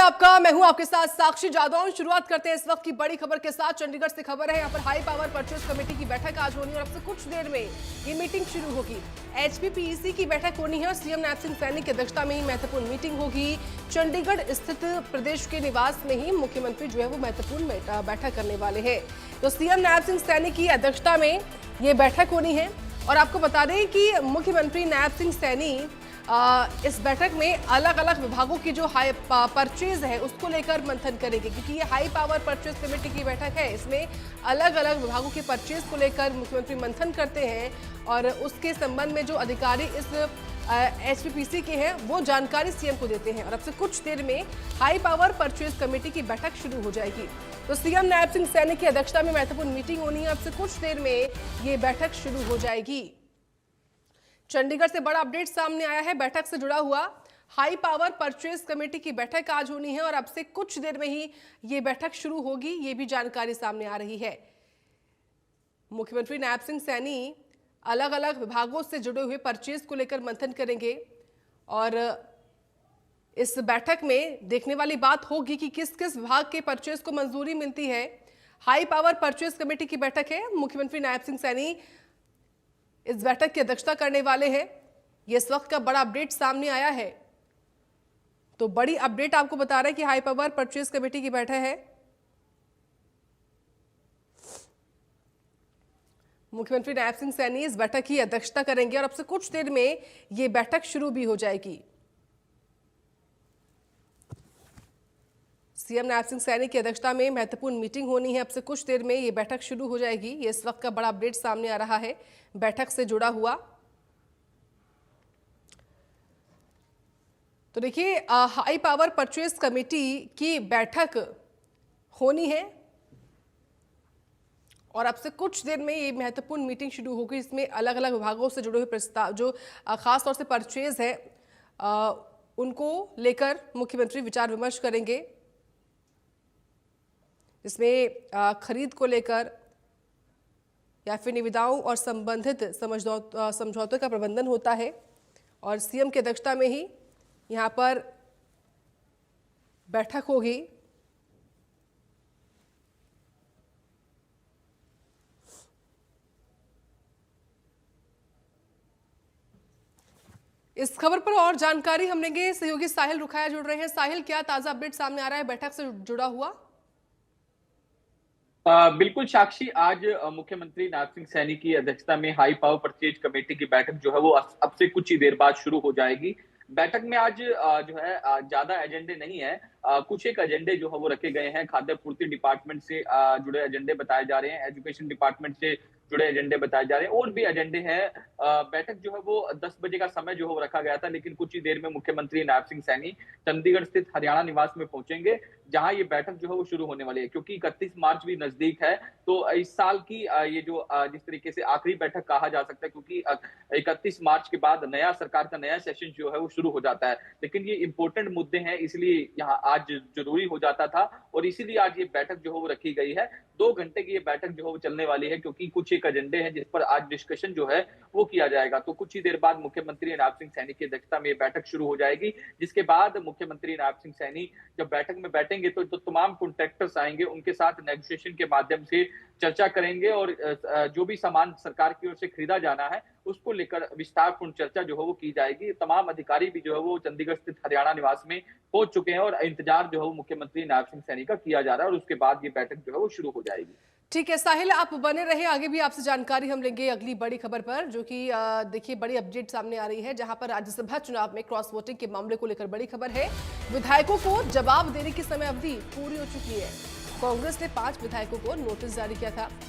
आपका। मैं हूं आपके साथ साक्षी जादौन। शुरुआत करते हैं इस वक्त की बड़ी खबर के साथ। चंडीगढ़ से खबर है, यहाँ पर हाई पावर परचेज कमेटी की बैठक आज होनी है और अब से कुछ देर में ये मीटिंग शुरू होगी। एचपीपीसी की बैठक होनी है और सीएम नैब सिंह सैनी की अध्यक्षता में ही महत्वपूर्ण मीटिंग होगी। चंडीगढ़ स्थित प्रदेश के निवास में ही मुख्यमंत्री जो है वो महत्वपूर्ण बैठक करने वाले हैं। तो सीएम नैब सिंह सैनी की अध्यक्षता में ये बैठक होनी है और आपको बता दें कि मुख्यमंत्री नैब सिंह सैनी इस बैठक में अलग अलग विभागों की जो हाई परचेज है उसको लेकर मंथन करेंगे, क्योंकि ये हाई पावर परचेज कमेटी की बैठक है। इसमें अलग अलग विभागों की परचेज को लेकर मुख्यमंत्री मंथन करते हैं और उसके संबंध में जो अधिकारी इस एचपीपीसी के हैं वो जानकारी सीएम को देते हैं और अब से कुछ देर में हाई पावर परचेज कमेटी की बैठक शुरू हो जाएगी। तो सीएम नैब सिंह सैनी की अध्यक्षता में महत्वपूर्ण मीटिंग होनी है। अब से कुछ देर में ये बैठक शुरू हो जाएगी। चंडीगढ़ से बड़ा अपडेट सामने आया है। बैठक से जुड़ा हुआ हाई पावर परचेज कमेटी की बैठक आज होनी है और अब से कुछ देर में ही ये बैठक शुरू होगी, ये भी जानकारी सामने आ रही है। मुख्यमंत्री नैब सिंह सैनी अलग अलग विभागों से जुड़े हुए परचेज को लेकर मंथन करेंगे और इस बैठक में देखने वाली बात होगी कि किस किस विभाग के परचेज को मंजूरी मिलती है। हाई पावर परचेज कमेटी की बैठक है, मुख्यमंत्री नैब सिंह सैनी इस बैठक की अध्यक्षता करने वाले हैं। ये इस वक्त का बड़ा अपडेट सामने आया है। तो बड़ी अपडेट आपको बता रहे हैं कि हाई पावर परचेज कमेटी की बैठक है। मुख्यमंत्री नैब सिंह सैनी इस बैठक की अध्यक्षता करेंगे और अब से कुछ देर में ये बैठक शुरू भी हो जाएगी। सीएम नैब सिंह सैनी की अध्यक्षता में महत्वपूर्ण मीटिंग होनी है। अब से कुछ देर में ये बैठक शुरू हो जाएगी। ये इस वक्त का बड़ा अपडेट सामने आ रहा है बैठक से जुड़ा हुआ। तो देखिए, हाई पावर परचेज कमेटी की बैठक होनी है और अब से कुछ देर में ये महत्वपूर्ण मीटिंग शुरू होगी। इसमें अलग अलग विभागों से जुड़े हुए प्रस्ताव जो खास तौर से परचेज है उनको लेकर मुख्यमंत्री विचार विमर्श करेंगे। इसमें खरीद को लेकर या फिर निविदाओं और संबंधित समझौतों का प्रबंधन होता है और सीएम की अध्यक्षता में ही यहाँ पर बैठक होगी। इस खबर पर और जानकारी हम लेंगे। सहयोगी साहिल रुखाया जुड़ रहे हैं। साहिल, क्या ताजा अपडेट सामने आ रहा है बैठक से जुड़ा हुआ? बिल्कुल साक्षी, आज मुख्यमंत्री नैब सिंह सैनी की अध्यक्षता में हाई पावर परचेज कमेटी की बैठक जो है वो अब से कुछ ही देर बाद शुरू हो जाएगी। बैठक में आज जो है ज्यादा एजेंडे नहीं है, कुछ एक एजेंडे जो है वो रखे गए हैं। खाद्य पूर्ति डिपार्टमेंट से जुड़े एजेंडे बताए जा रहे हैं, एजुकेशन डिपार्टमेंट से जुड़े एजेंडे बताए जा रहे हैं और भी एजेंडे हैं। बैठक जो है वो 10 बजे का समय जो है वो रखा गया था, लेकिन कुछ ही देर में मुख्यमंत्री नैब सिंह सैनी चंडीगढ़ स्थित हरियाणा निवास में पहुंचेंगे, जहां ये बैठक जो है वो शुरू होने वाली है। क्योंकि 31 मार्च भी नजदीक है, तो इस साल की ये जो जिस तरीके से आखिरी बैठक कहा जा सकता है, क्योंकि 31 मार्च के बाद नया सरकार का नया सेशन जो है वो शुरू हो जाता है। लेकिन ये इंपॉर्टेंट मुद्दे हैं, इसलिए यहाँ आज जरूरी हो जाता था और इसीलिए आज ये बैठक जो है वो रखी गई है। 2 घंटे की ये बैठक जो है वो चलने वाली है, क्योंकि कुछ एक एजेंडे हैं जिस पर आज डिस्कशन जो है वो किया जाएगा। तो कुछ ही देर बाद मुख्यमंत्री नैब सिंह सैनी की अध्यक्षता में ये बैठक शुरू हो जाएगी, जिसके बाद मुख्यमंत्री नैब सिंह सैनी जब बैठक में बैठेंगे तो तमाम कॉन्ट्रैक्टर्स आएंगे, उनके साथ नेगोशिएशन के माध्यम से चर्चा करेंगे और जो भी सामान सरकार की ओर से खरीदा जाना है उसको लेकर विस्तारपूर्ण चर्चा जो है वो की जाएगी। तमाम अधिकारी भी जो है वो चंडीगढ़ स्थित हरियाणा निवास में पहुंच चुके हैं और इंतजार जो है वो मुख्यमंत्री नैब सिंह सैनी का किया जा रहा है और उसके बाद ये बैठक जो है वो शुरू हो जाएगी। ठीक है साहिल, आप बने रहे, आगे भी आपसे जानकारी हम लेंगे अगली बड़ी खबर पर, जो कि देखिए बड़ी अपडेट सामने आ रही है, जहां पर राज्यसभा चुनाव में क्रॉस वोटिंग के मामले को लेकर बड़ी खबर है। विधायकों को जवाब देने की समय अवधि पूरी हो चुकी है। कांग्रेस ने 5 विधायकों को नोटिस जारी किया था।